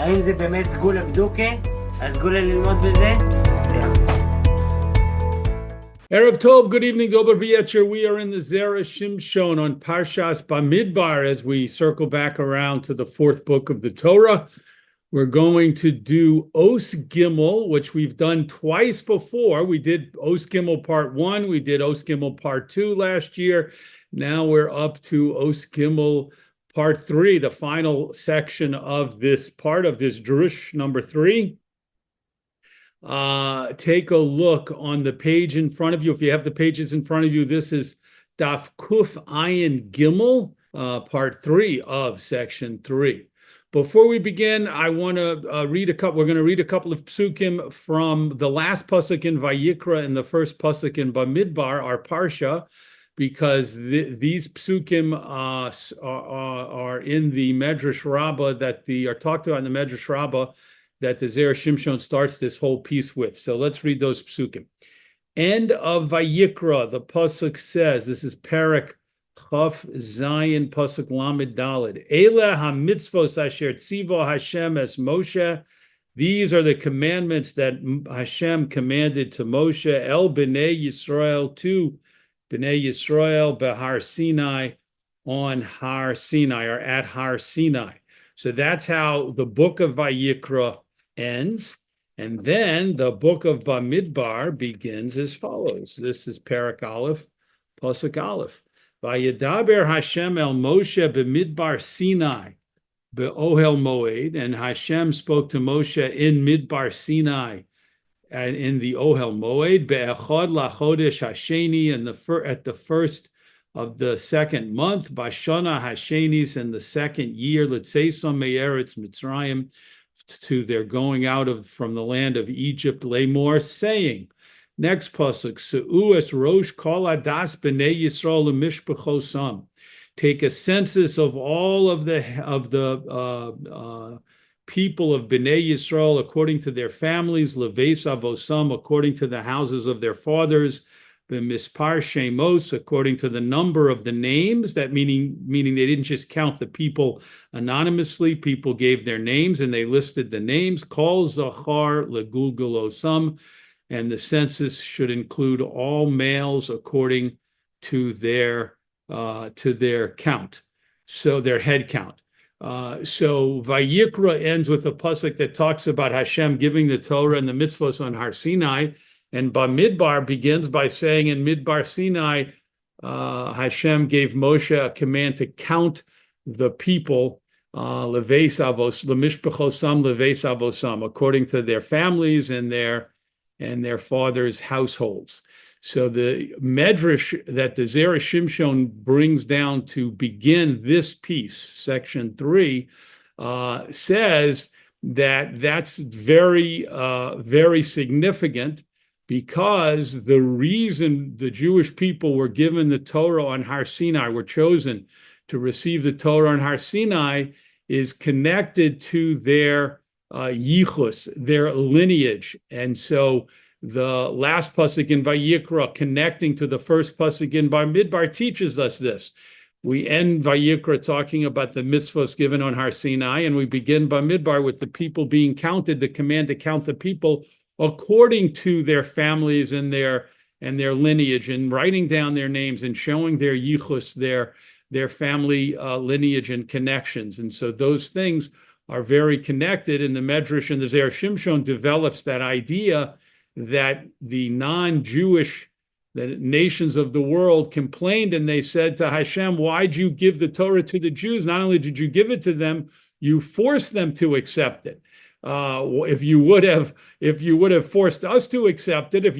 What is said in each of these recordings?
האם זה באמת סגולה בדוקה? הסגולה ללמוד בזה? Erev Tov, good evening, Dober V'yetcher. We are in the Zera Shimshon on Parsha Bamidbar as we circle back around to the fourth book of the Torah. We're going to do Os Gimel, which we've done twice before. We did Os Gimel part 1, we did Os Gimel part 2 last year. Now we're up to Os Gimel part 3, the final section of this part of this drush number 3. Take a look on the page in front of you. If you have the pages in front of you, this is Daf Kuf Ayin Gimel, part 3 of section 3. Before we begin, I want to read a couple. We're going to read a couple of psukim from the last pasuk in Vayikra and the first pasuk in Bamidbar, our parsha, because these psukim are in the Medrash Rabbah are talked about in the Medrash Rabbah that the Zera Shimshon starts this whole piece with. So let's read those psukim. End of Vayikra, the pasuk says, this is Perek Chaf Zayin pasuk Lamed Daled. Eila hamitzvos asher tzivo Hashem es Moshe. These are the commandments that Hashem commanded to Moshe, El Bnei Yisrael, to Bnei Yisrael, Behar Sinai, on Har Sinai, or at Har Sinai. So that's how the book of Vayikra ends. And then the book of Bamidbar begins as follows. This is Perek Aleph, Pasuk Aleph. Vayedaber Hashem el Moshe b'midbar Sinai be'ohel moed. And Hashem spoke to Moshe in Midbar Sinai and in the Ohel Moed, be'echad lachodesh hasheni, and at the first of the second month, bashana hashenis, in the second year, l'tzeisam me'eretz Mitzrayim, to their going out from the land of Egypt, lemor, saying, next pasuk, se'u es rosh kol adas b'nei Yisrael l'mishpachosam. Take a census of all of the people of Bnei Yisrael according to their families, leveis avosam, according to the houses of their fathers, b'mispar shemos, according to the number of the names. That meaning they didn't just count the people anonymously. People gave their names and they listed the names. Kol zachar legulgulosam, and the census should include all males according to their count, so their head count. So Vayikra ends with a pasuk that talks about Hashem giving the Torah and the mitzvos on Har Sinai, and Bamidbar begins by saying in Midbar Sinai, Hashem gave Moshe a command to count the people, leveis avos, lemishpachosam leveis avosam, according to their families and their fathers' households. So the medrash that the Zera Shimshon brings down to begin this piece, section 3, says that that's very, very significant, because the reason the Jewish people were given the Torah on Har Sinai, were chosen to receive the Torah on Har Sinai, is connected to their yichus, their lineage. And so the last pasuk in Vayikra, connecting to the first pasuk in Bamidbar, teaches us this. We end Vayikra talking about the mitzvos given on Har Sinai, and we begin Bamidbar with the people being counted, the command to count the people according to their families and their lineage, and writing down their names and showing their yichus, their family lineage and connections. And so those things are very connected. And the Medrash and the Zera Shimshon develops that idea that the non-Jewish, the nations of the world, complained, and they said to Hashem, why'd you give the Torah to the Jews? Not only did you give it to them, you forced them to accept it. If you would have forced us to accept it,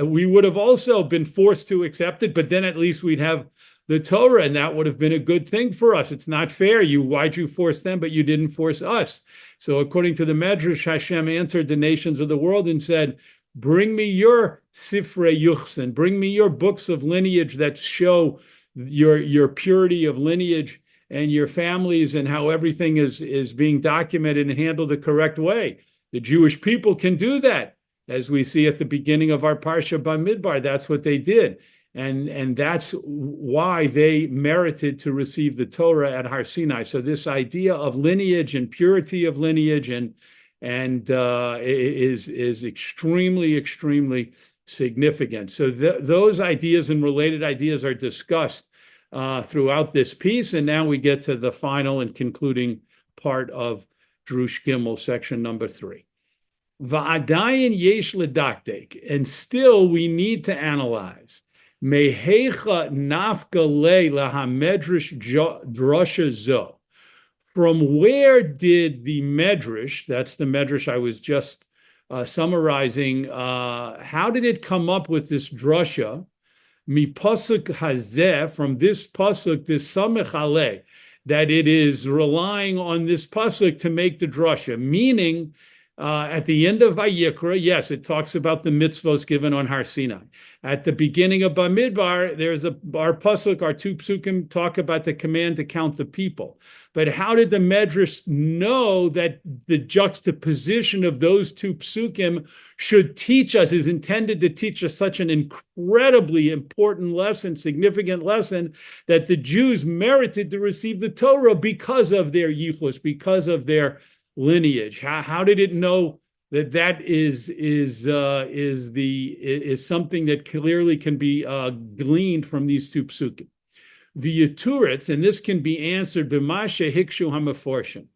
we would have also been forced to accept it, but then at least we'd have the Torah, and that would have been a good thing for us. It's not fair. Why'd you force them, but you didn't force us? So according to the Medrash, Hashem answered the nations of the world and said, bring me your Sifrei Yuchsin, bring me your books of lineage that show your purity of lineage and your families and how everything is being documented and handled the correct way. The Jewish people can do that. As we see at the beginning of our Parsha Bamidbar, that's what they did. And that's why they merited to receive the Torah at Har Sinai. So this idea of lineage and purity of lineage and is extremely, extremely significant. So those ideas and related ideas are discussed throughout this piece. And now we get to the final and concluding part of Drush Gimel, section number 3. Va'adayin yesh ledaktek, and still we need to analyze. Mehecha nafka le lahamedrash drasha zo. From where did the medrash, that's the medrash I was just summarizing, how did it come up with this drasha? Mi pasuk hazeh, from this pasuk, this samech aleh, that it is relying on this pasuk to make the drasha, meaning at the end of Vayikra, yes, it talks about the mitzvos given on Har Sinai. At the beginning of Bamidbar, there's our pasuk, our 2 psukim talk about the command to count the people. But how did the Medrash know that the juxtaposition of those 2 psukim should teach us, is intended to teach us such an incredibly important lesson, significant lesson, that the Jews merited to receive the Torah because of their yichus, because of their lineage? How did it know that is something that clearly can be gleaned from these 2 psukim? The Yeturitz, and this can be answered b'mashe hikshu hamaforshim,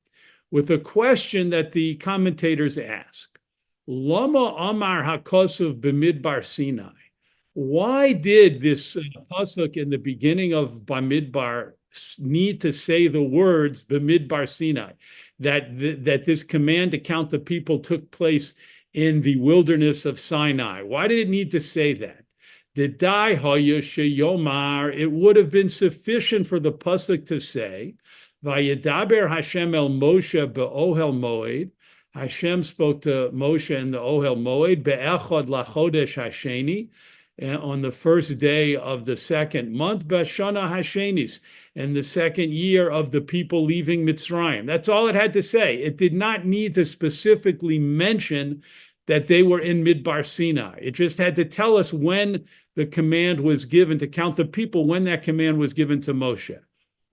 with a question that the commentators ask. Lama amar hakosov b'midbar Sinai. Why did this pasuk in the beginning of Bamidbar need to say the words b'midbar Sinai, that this command to count the people took place in the wilderness of Sinai? Why did it need to say that? It would have been sufficient for the pasuk to say, Vayedaber Hashem el Moshe be'ohel moed. Hashem spoke to Moshe in the ohel moed be'echad lachodesh hasheni, on the first day of the second month, Bashana Hashenis, and the second year of the people leaving Mitzrayim. That's all it had to say. It did not need to specifically mention that they were in Midbar Sinai. It just had to tell us when the command was given to count the people, when that command was given to Moshe.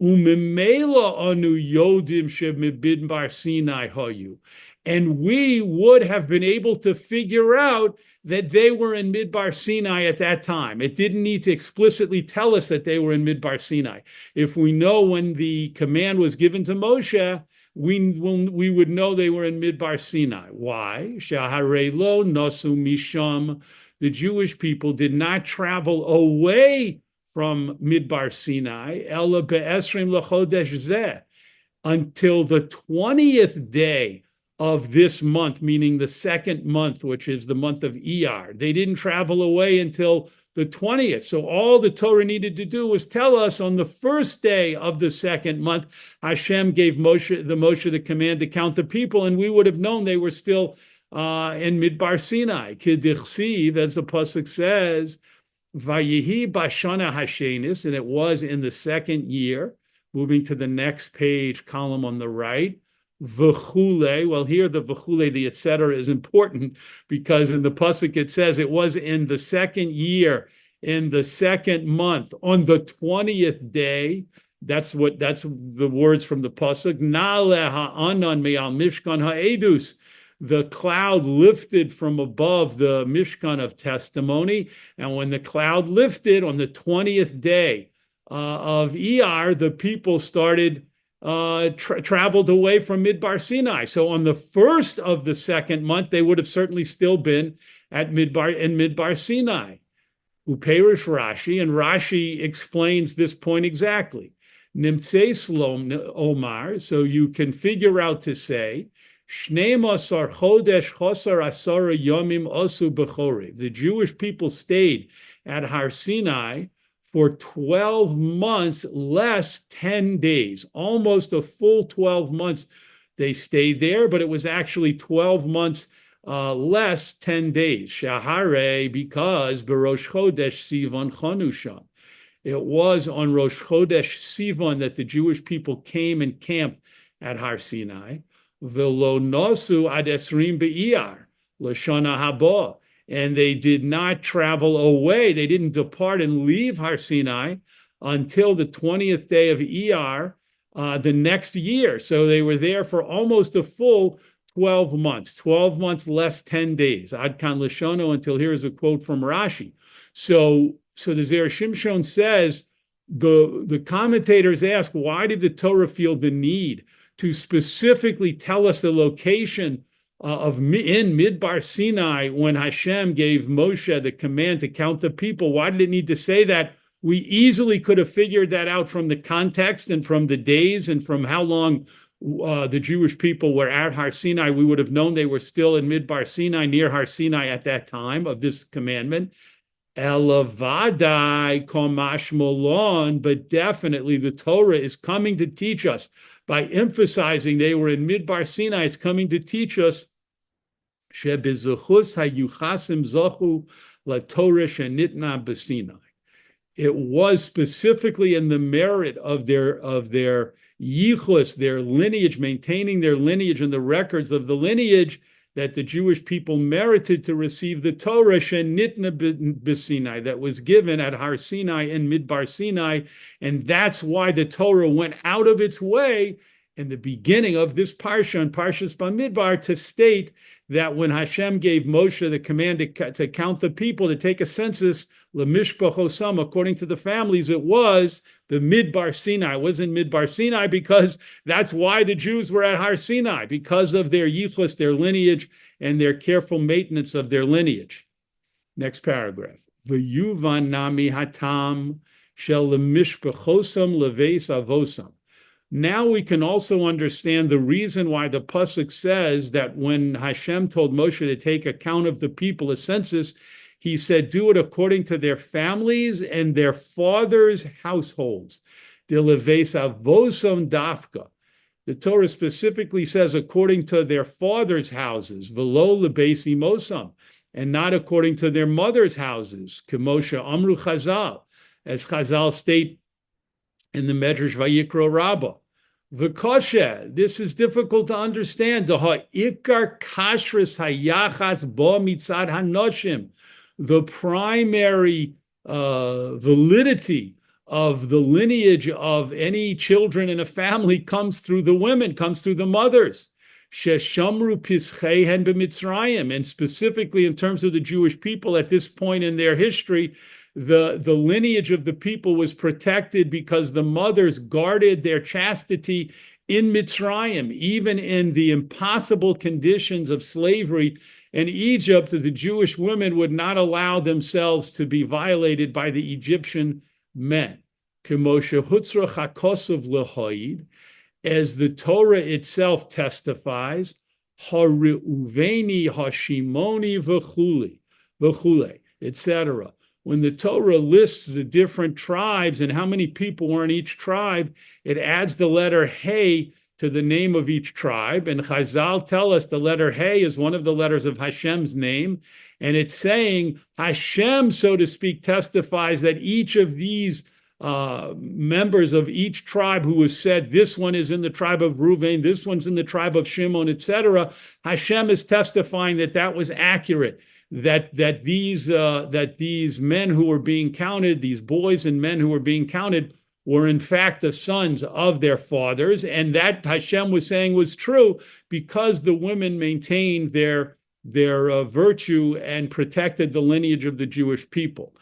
Umimela anu yodim shemidbar Sinai hayu. And we would have been able to figure out that they were in Midbar Sinai at that time. It didn't need to explicitly tell us that they were in Midbar Sinai. If we know when the command was given to Moshe, we would know they were in Midbar Sinai. Why? Shaharei lo nosu misham. The Jewish people did not travel away from Midbar Sinai, ela be'esrim l'chodesh zeh, until the 20th day of this month, meaning the second month, which is the month of Iyar. They didn't travel away until the 20th. So all the Torah needed to do was tell us on the first day of the second month, Hashem gave Moshe the command to count the people, and we would have known they were still in Midbar Sinai. Kedichsiv, as the pasuk says, Vayihi bashana hashenis, and it was in the second year. Moving to the next page, column on the right. V'chule. Well, here the v'chule, the etc., is important because in the pasuk it says it was in the second year, in the second month, on the 20th day. That's the words from the pasuk. Na'aleh ha'anan me'al mishkan ha'edus. The cloud lifted from above the Mishkan of testimony, and when the cloud lifted on the 20th day of Iyar, the people started traveled away from Midbar Sinai. So on the first of the second month, they would have certainly still been in Midbar Sinai. Uperish Rashi, and Rashi explains this point exactly. Nimtzei Slom Omar, so you can figure out to say, Shneim-asar chodesh chosar asara yomim osu b'chorev. The Jewish people stayed at Har Sinai for 12 months less 10 days, almost a full 12 months they stayed there, but it was actually 12 months less 10 days. Shahare, because Berosh Chodesh Sivan Chanusham. It was on Rosh Chodesh Sivan that the Jewish people came and camped at Har Sinai. V'lo nosu ad esrim be'iyar l'shana haba. and they did not travel away. They didn't depart and leave Har Sinai until the 20th day of Iyar, the next year. So they were there for almost a full 12 months, 12 months less 10 days. Ad kan Lishono, until here is a quote from Rashi. So the Zera Shimshon says, the commentators ask, why did the Torah feel the need to specifically tell us the location in Midbar Sinai when Hashem gave Moshe the command to count the people? Why did it need to say that? We easily could have figured that out from the context and from the days and from how long the Jewish people were at Har Sinai. We would have known they were still in Midbar Sinai, near Har Sinai at that time of this commandment. Elavadai komash molon, but definitely the Torah is coming to teach us by emphasizing they were in Midbar Sinai. It's coming to teach us shebezuchus hayuchasim zochu laTorah shenitna b'Sinai. It was specifically in the merit of their yichus, their lineage, maintaining their lineage and the records of the lineage, that the Jewish people merited to receive the Torah shenitna b'Sinai, that was given at Har Sinai and Midbar Sinai. And that's why the Torah went out of its way in the beginning of this Parsha, and Parshas Bamidbar, to state that when Hashem gave Moshe the command to count the people, to take a census, lemishpachosam, according to the families, it was the Midbar Sinai. It was in Midbar Sinai because that's why the Jews were at Har Sinai, because of their yichus, their lineage, and their careful maintenance of their lineage. Next paragraph. V'yuvan nami hatam shel lemishpachosam leveis avosam. Now we can also understand the reason why the pasuk says that when Hashem told Moshe to take account of the people, a census, he said, do it according to their families and their fathers' households. The leveis avosam dafka. The Torah specifically says according to their fathers' houses, velo lebeis imosam, and not according to their mothers' houses. Kemoshe amru Chazal, as Chazal state in the Medrash Vayikra Rabbah. V'koshe, this is difficult to understand. The ha'ikar kashrus hayachas bo mitzad hanoshim. The primary validity of the lineage of any children in a family comes through the women, comes through the mothers. Sheshamru pischeihen b'Mitzrayim, and specifically in terms of the Jewish people at this point in their history, the lineage of the people was protected because the mothers guarded their chastity in Mitzrayim, even in the impossible conditions of slavery in Egypt. The Jewish women would not allow themselves to be violated by the Egyptian men. Kemoshe hutzra chakosov lehoid, as the Torah itself testifies, hareuveni, hashimoni, v'chule, etc. When the Torah lists the different tribes and how many people were in each tribe, it adds the letter Hey to the name of each tribe. And Chazal tell us the letter Hey is one of the letters of Hashem's name. And it's saying Hashem, so to speak, testifies that each of these members of each tribe who was said, this one is in the tribe of Reuven, this one's in the tribe of Shimon, etc. Hashem is testifying that that was accurate. That these men who were being counted, these boys and men who were being counted, were in fact the sons of their fathers, and that Hashem was saying was true because the women maintained their virtue and protected the lineage of the Jewish people.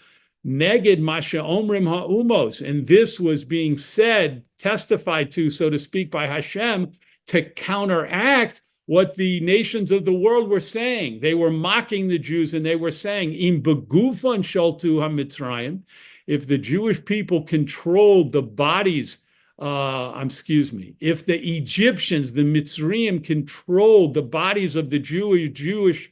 Neged masha omrim ha'umos, and this was being said, testified to, so to speak, by Hashem to counteract what the nations of the world were saying. They were mocking the Jews, and they were saying, Im begufan shaltu hamitzrayim, if the Jewish people controlled the bodies, if the Egyptians, the Mitzrayim, controlled the bodies of the Jews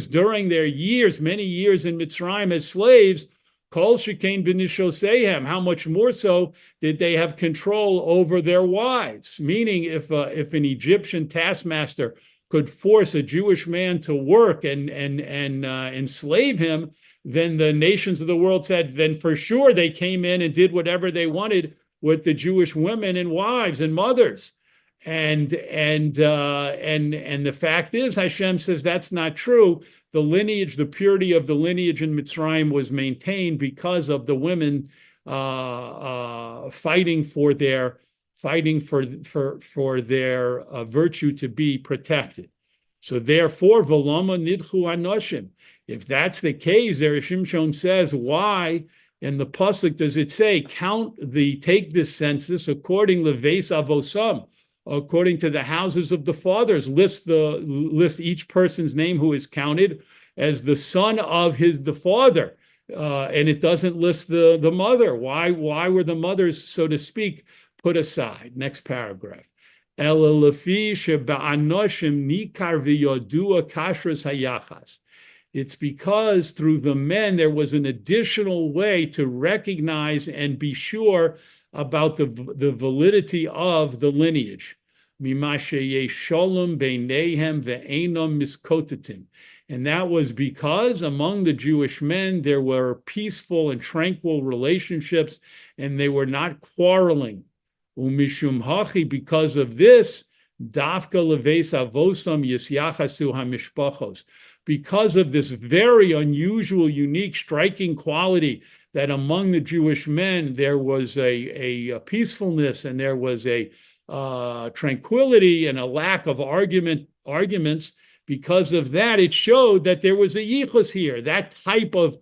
during their years, many years in Mitzrayim as slaves, Kol shekain b'nishosehem, how much more so did they have control over their wives? Meaning, if an Egyptian taskmaster could force a Jewish man to work and enslave him, then the nations of the world said, then for sure they came in and did whatever they wanted with the Jewish women and wives and mothers. And the fact is, Hashem says that's not true. The lineage, the purity of the lineage in Mitzrayim was maintained because of the women fighting for their virtue to be protected. So therefore, Volama Nidchu Anoshim. If that's the case, Zera Shimshon says, why in the pasuk does it say take this census according leveis avosam, according to the houses of the fathers? List each person's name who is counted as the son of the father, and it doesn't list the mother. Why were the mothers, so to speak, put aside? Next paragraph. It's because through the men there was an additional way to recognize and be sure about the validity of the lineage. And that was because among the Jewish men there were peaceful and tranquil relationships, and they were not quarreling. Umishum hachi, because of this, dafka leveis avosam yisyachasu hamishpachos. Because of this very unusual, unique, striking quality that among the Jewish men there was a peacefulness, and there was a tranquility and a lack of arguments. Because of that, it showed that there was a yichus here. That type of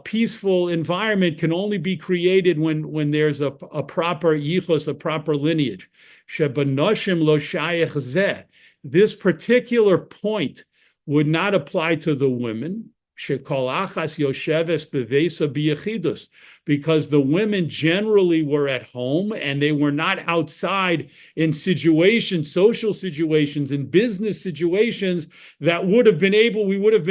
peaceful environment can only be created when there's a proper yichus, a proper lineage. Shebanoshim lo shayach zeh. This particular point would not apply to the women. Shekol achas yosheves bevesa biyachidus, because the women generally were at home and they were not outside in social situations, and business situations that we would have been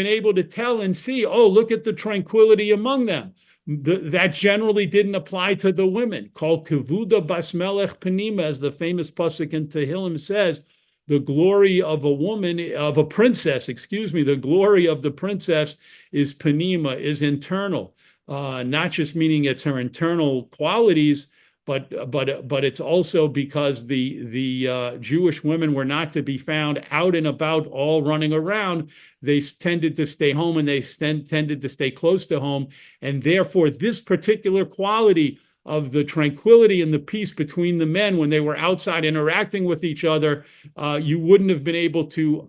able to tell and see, oh, look at the tranquility among them. That generally didn't apply to the women. Called Kevuda Basmelech Penima, as the famous pasuk in Tehillim says, the glory of a princess, the glory of the princess is panima, is internal, not just meaning it's her internal qualities, but it's also because the Jewish women were not to be found out and about, all running around. They tended to stay home, and they tended to stay close to home, and therefore this particular quality of the tranquility and the peace between the men when they were outside interacting with each other, you wouldn't have been able to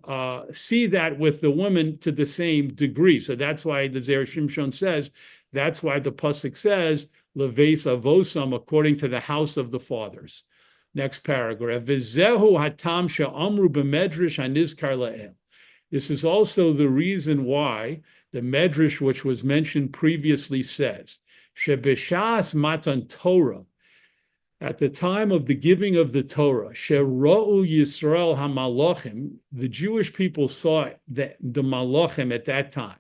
see that with the women to the same degree. So that's why the Zera Shimshon says, that's why the pasuk says, leveis avosam, according to the house of the fathers. Next paragraph. V'zehu hatam she'amru b'medrash hanizkar la'el. This is also the reason why the medrash, which was mentioned previously, says, Shebeshas matan Torah, at the time of the giving of the Torah, Shera'u Yisrael HaMalachim, the Jewish people saw the Malachim at that time,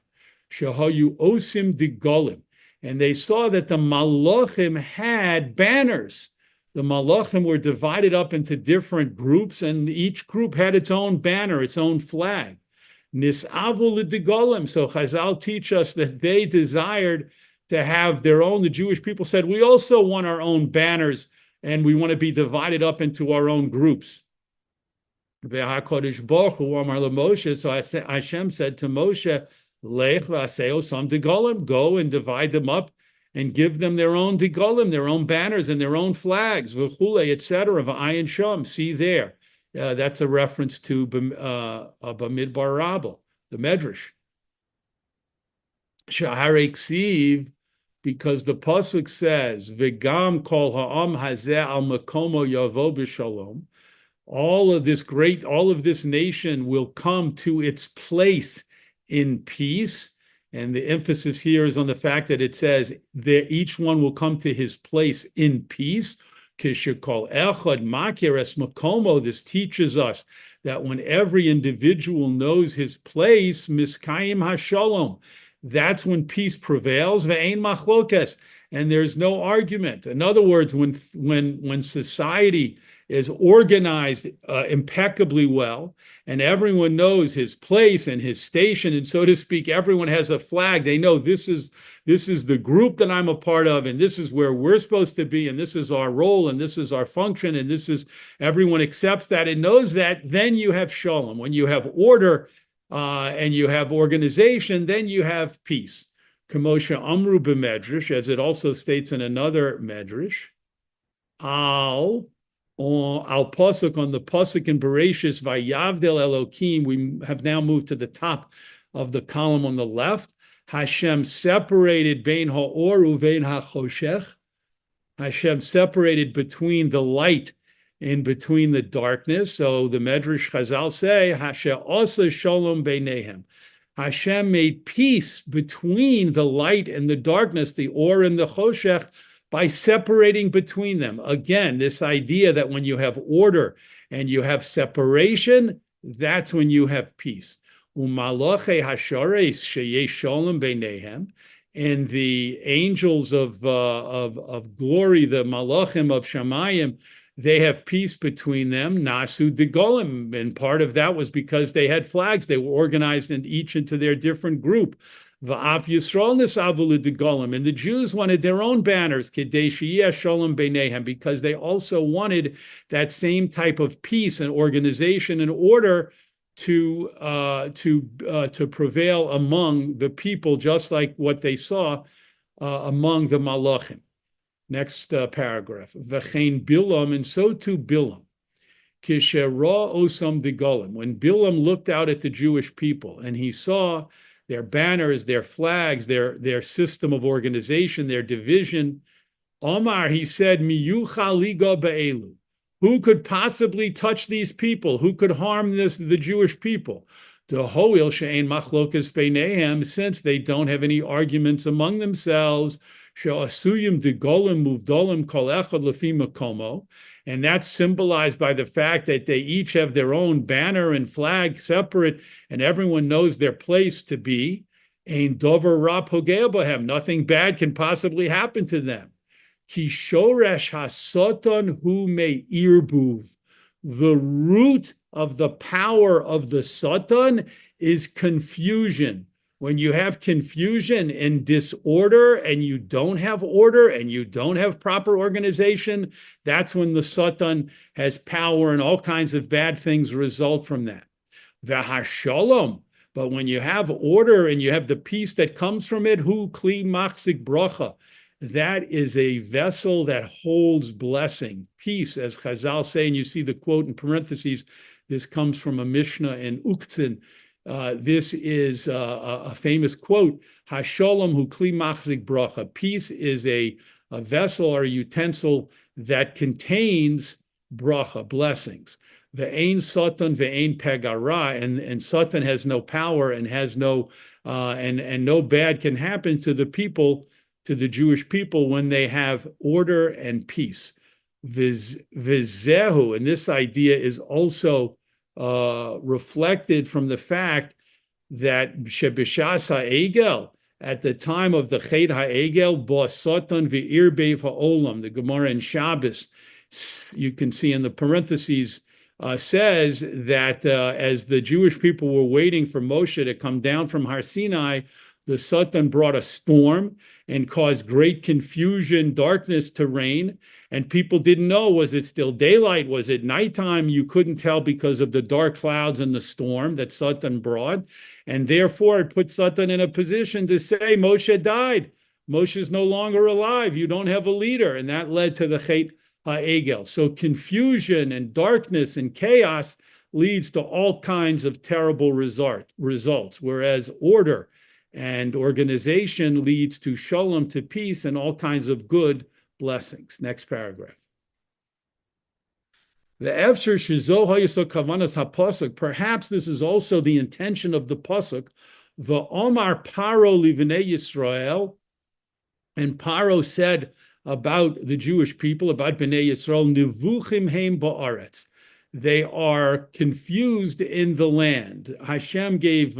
Shehayu Osim Digolim, and they saw that the Malachim had banners. The Malachim were divided up into different groups, and each group had its own banner, its own flag. Nisavu L'Digolim, so Chazal teach us that they desired to have their own. The Jewish people said, we also want our own banners, and we want to be divided up into our own groups. HaKadosh Baruch Hu amar leMoshe, so Hashem said to Moshe, Lech v'aseo sam degolim, go and divide them up and give them their own degolim, their own banners and their own flags, v'chule, etc. V'ayin sham, see there. That's a reference to Bamidbar Rabbah, the Medrash. Shahare Ksiv, because the pasuk says, "V'gam kol ha'am hazeh al makomo yavo b'shalom." All of this nation will come to its place in peace, and the emphasis here is on the fact that it says that each one will come to his place in peace. Kishakol echad makir es makomo. This teaches us that when every individual knows his place, miskayim hashalom, that's when peace prevails. Ve'ein machlokes, and there's no argument. In other words, when society is organized impeccably well, and everyone knows his place and his station, and so to speak, everyone has a flag. They know this is the group that I'm a part of, and this is where we're supposed to be, and this is our role, and this is our function, and this is everyone accepts that and knows that. Then you have shalom. When you have order and you have organization, then you have peace. Kamosha Amru b'medrash, as it also states in another medrash, al pasuk, on the pasuk in Bereshis, Vayavdel Elokim. We have now moved to the top of the column on the left. Hashem separated bein ha'or uvein ha'choshech. Hashem separated between the light and between the darkness. So the Medrash Chazal say, Hashem asa shalom beinehem. Hashem made peace between the light and the darkness, the or and the choshech, by separating between them. Again, this idea that when you have order and you have separation, that's when you have peace. Umaloche hashares sheyesh shalom beinehem, and the angels of glory, the malachim of Shamayim, they have peace between them. Nasu degolim, and part of that was because they had flags. They were organized each into their different group. Va'af Yisrael nisavulu degolim, and the Jews wanted their own banners, kedei sheyeh shalom beinehem, because they also wanted that same type of peace and organization and order to prevail among the people, just like what they saw among the malachim. Next paragraph. V'chein Bilam, and so too Bilam. Kishera osam degolim. When Bilam looked out at the Jewish people and he saw their banners, their flags, their system of organization, their division, Omar, he said, Miyucha liga be'elu. Who could possibly touch these people? Who could harm the Jewish people? Dehoil she'ein machlokas beinehem, since they don't have any arguments among themselves. She'asuyim degolim muvdolim kol echad lefi makomo, and that's symbolized by the fact that they each have their own banner and flag separate, and everyone knows their place to be. Ein dover ra pogea b'hem, nothing bad can possibly happen to them. Ki shoresh hasoton hu me'irbuv, the root of the power of the Satan is confusion. When you have confusion and disorder, and you don't have order, and you don't have proper organization, that's when the Satan has power, and all kinds of bad things result from that. V'hashalom, but when you have order and you have the peace that comes from it, hu kli machzik bracha, that is a vessel that holds blessing, peace, as Chazal say, and you see the quote in parentheses. This comes from a Mishnah in Uktzin. This is a famous quote, Hashalom hu kli machzik bracha. Peace is a vessel or a utensil that contains bracha, blessings. Ve'ein satan ve'ein pegara, and Satan has no power and has no, and no bad can happen to the people, to the Jewish people, when they have order and peace. Vizehu, and this idea is also reflected from the fact that Shebishas ha'egel, at the time of the Chet ha'egel, bo satan v'irbev ha'olam, the Gemara in Shabbos, you can see in the parentheses, says that as the Jewish people were waiting for Moshe to come down from Har Sinai, the Satan brought a storm and caused great confusion, darkness to reign, and people didn't know, was it still daylight? Was it nighttime? You couldn't tell because of the dark clouds and the storm that Satan brought, and therefore it put Satan in a position to say, Moshe died. Moshe's no longer alive. You don't have a leader, and that led to the Chet HaEgel. So confusion and darkness and chaos leads to all kinds of terrible results, whereas order and organization leads to shalom, to peace, and all kinds of good blessings. Next paragraph. Perhaps this is also the intention of the pasuk. The Omar Paro livnei Yisrael, and Paro said about the Jewish people, about Bnei Yisrael, nivuchim heim ba'aretz. They are confused in the land. Hashem gave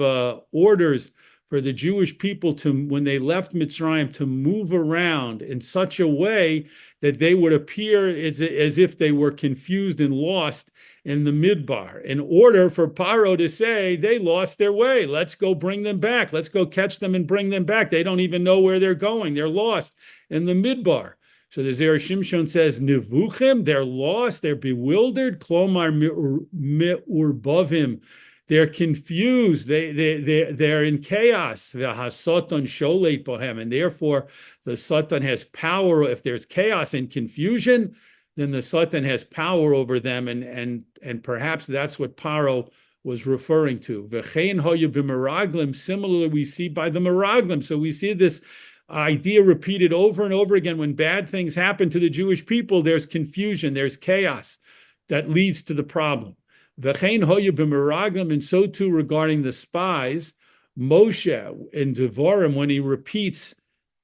orders for the Jewish people to, when they left Mitzrayim, to move around in such a way that they would appear as if they were confused and lost in the Midbar, in order for Paro to say, they lost their way. Let's go bring them back. Let's go catch them and bring them back. They don't even know where they're going. They're lost in the Midbar. So the Zera Shimshon says, Nivuchim, they're lost, they're bewildered, Klomar me'urbavim, they're confused, they're in chaos, V'hasoton sholet bohem, and therefore the Satan has power. If there's chaos and confusion, then the Satan has power over them, and perhaps that's what Paro was referring to. V'chein hoyu b'meraglim, similarly we see by the meraglim. So we see this idea repeated over and over again. When bad things happen to the Jewish people, there's confusion, there's chaos that leads to the problem. V'chein hoyu b'meraglim, and so too regarding the spies. Moshe in Devarim, when he repeats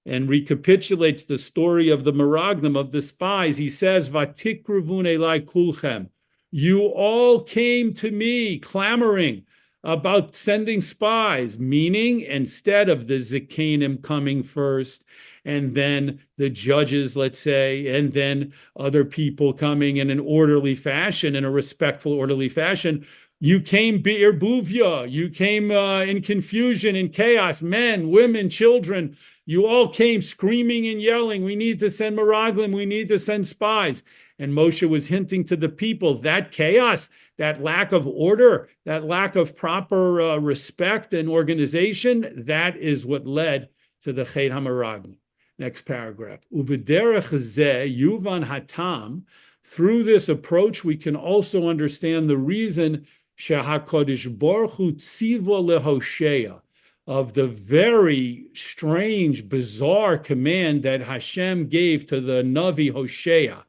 and recapitulates the story of the meraglim, of the spies, he says, Vatikruvun elai kulchem, you all came to me clamoring about sending spies, meaning instead of the Zikanim coming first, and then the judges, let's say, and then other people coming in an orderly fashion, in a respectful, orderly fashion, you came be'er buvya, you came in confusion and chaos, men, women, children, you all came screaming and yelling, we need to send meraglim, we need to send spies. And Moshe was hinting to the people that chaos, that lack of order, that lack of proper respect and organization, that is what led to the Chet HaMeraglim. Next paragraph. Ubederech zeh yuvan hatam. Through this approach, we can also understand the reason sheHaKadosh Baruch Hu tziva leHosheya, of the very strange, bizarre command that Hashem gave to the Navi Hosea.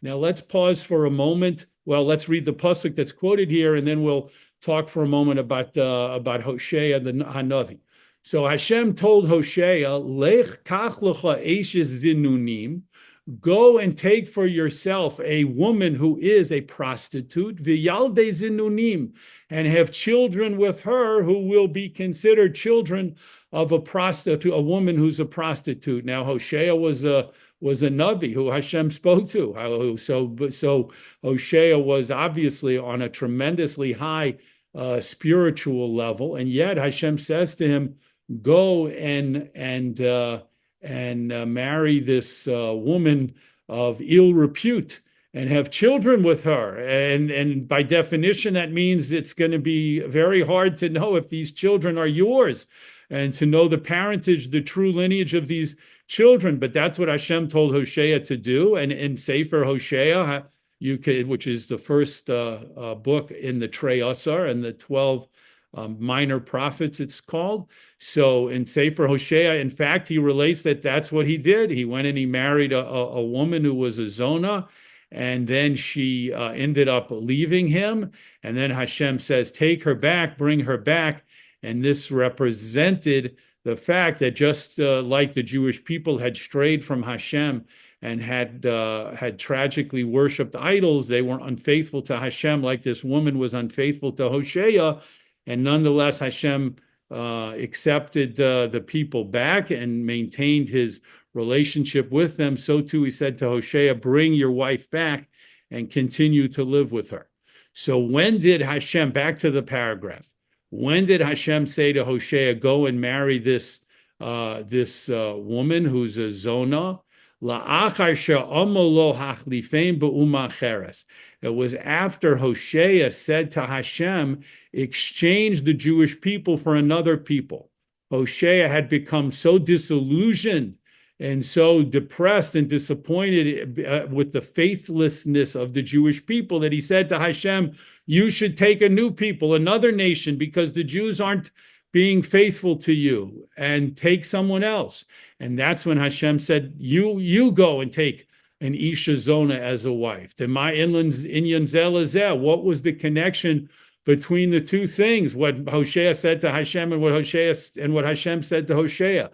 Now let's pause for a moment. Well, let's read the pasuk that's quoted here, and then we'll talk for a moment about Hosea the Hanavi. So Hashem told Hosea, Lech kach lecha eshes zinunim, go and take for yourself a woman who is a prostitute, v'yalde zinunim, and have children with her who will be considered children of a prostitute, a woman who's a prostitute. Now Hosea was a Navi who Hashem spoke to. So Hosea was obviously on a tremendously high spiritual level, and yet Hashem says to him, go and marry this woman of ill repute and have children with her. And by definition, that means it's going to be very hard to know if these children are yours and to know the parentage, the true lineage of these children. But that's what Hashem told Hosea to do. And in Sefer Hosea, which is the first book in the Trei Asar and the 12 minor prophets, it's called. So in Sefer Hosea, in fact, he relates that that's what he did. He went and he married a woman who was a Zona, and then she ended up leaving him. And then Hashem says, take her back, bring her back. And this represented the fact that just like the Jewish people had strayed from Hashem and had tragically worshipped idols, they were unfaithful to Hashem, like this woman was unfaithful to Hosea. And nonetheless, Hashem accepted the people back and maintained his relationship with them. So too, he said to Hosea, bring your wife back and continue to live with her. So when did Hashem, back to the paragraph, when did Hashem say to Hosea, go and marry this woman who's a Zona? It was after Hosea said to Hashem, exchange the Jewish people for another people. Hosea had become so disillusioned and so depressed and disappointed with the faithlessness of the Jewish people that he said to Hashem, you should take a new people, another nation, because the Jews aren't being faithful to you, and take someone else. And that's when Hashem said, you go and take an Isha Zona as a wife. What was the connection between the two things? What Hosea said to Hashem and what Hashem said to Hosea.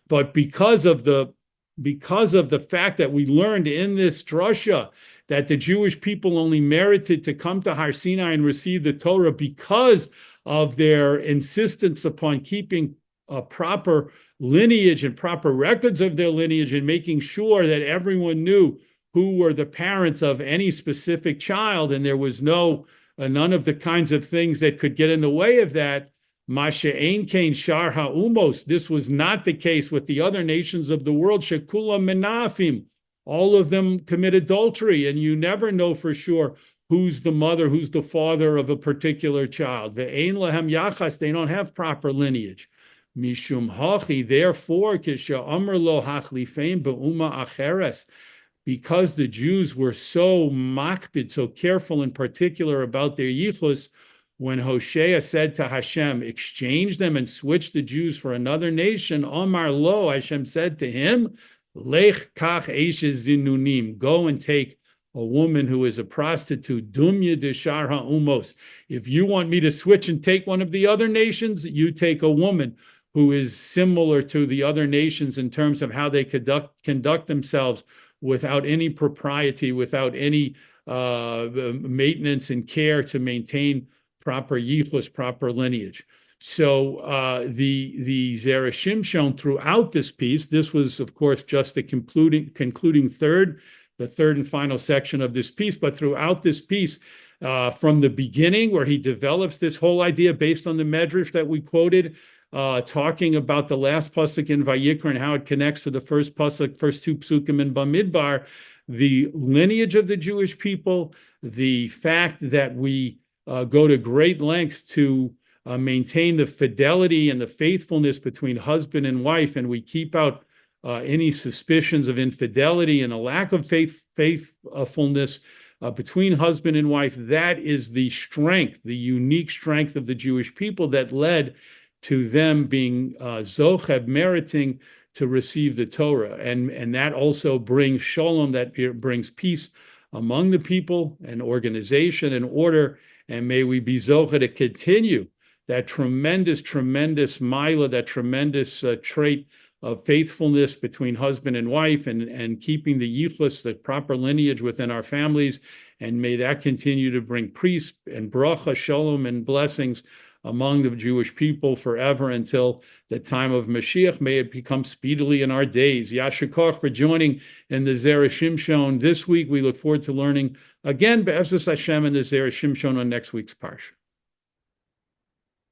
But because of the because of the fact that we learned in this drasha that the Jewish people only merited to come to Har Sinai and receive the Torah because of their insistence upon keeping a proper lineage and proper records of their lineage and making sure that everyone knew who were the parents of any specific child, and there was none of the kinds of things that could get in the way of that. Masha ein kain shar ha'umos. This was not the case with the other nations of the world. Shekula menafim. All of them commit adultery, and you never know for sure who's the mother, who's the father of a particular child. Ve'ein lahem yachas. They don't have proper lineage. Mishum hachi. Therefore, kisha amr lo hachlifein be'uma acheres. Because the Jews were so makbid, so careful in particular about their yichus, when Hosea said to Hashem, exchange them and switch the Jews for another nation, Omar lo, Hashem said to him, Lech kach eshes zinunim, go and take a woman who is a prostitute, dumya deshar ha'umos. If you want me to switch and take one of the other nations, you take a woman who is similar to the other nations in terms of how they conduct themselves, without any propriety, without any maintenance and care to maintain proper yichus, proper lineage. So the Zera Shimshon throughout this piece, this was, of course, just the concluding third, the third and final section of this piece, but throughout this piece, from the beginning, where he develops this whole idea based on the medrash that we quoted, talking about the last pasuk in Vayikra and how it connects to the first pasuk, first two psukim in Bamidbar, the lineage of the Jewish people, the fact that we go to great lengths to maintain the fidelity and the faithfulness between husband and wife, and we keep out any suspicions of infidelity and a lack of faithfulness between husband and wife. That is the strength, the unique strength of the Jewish people that led to them being zocheb, meriting to receive the Torah. And that also brings shalom, that brings peace among the people and organization and order. And may we be zocheh to continue that tremendous milah, that tremendous trait of faithfulness between husband and wife, and keeping the yichus, the proper lineage within our families. And may that continue to bring peace and bracha, shalom, and blessings among the Jewish people forever until the time of Mashiach. May it become speedily in our days. Yashar koach for joining in the Zera Shimshon this week. We look forward to learning again, Be'ezus Hashem, in the Zera Shimshon on next week's Parsha.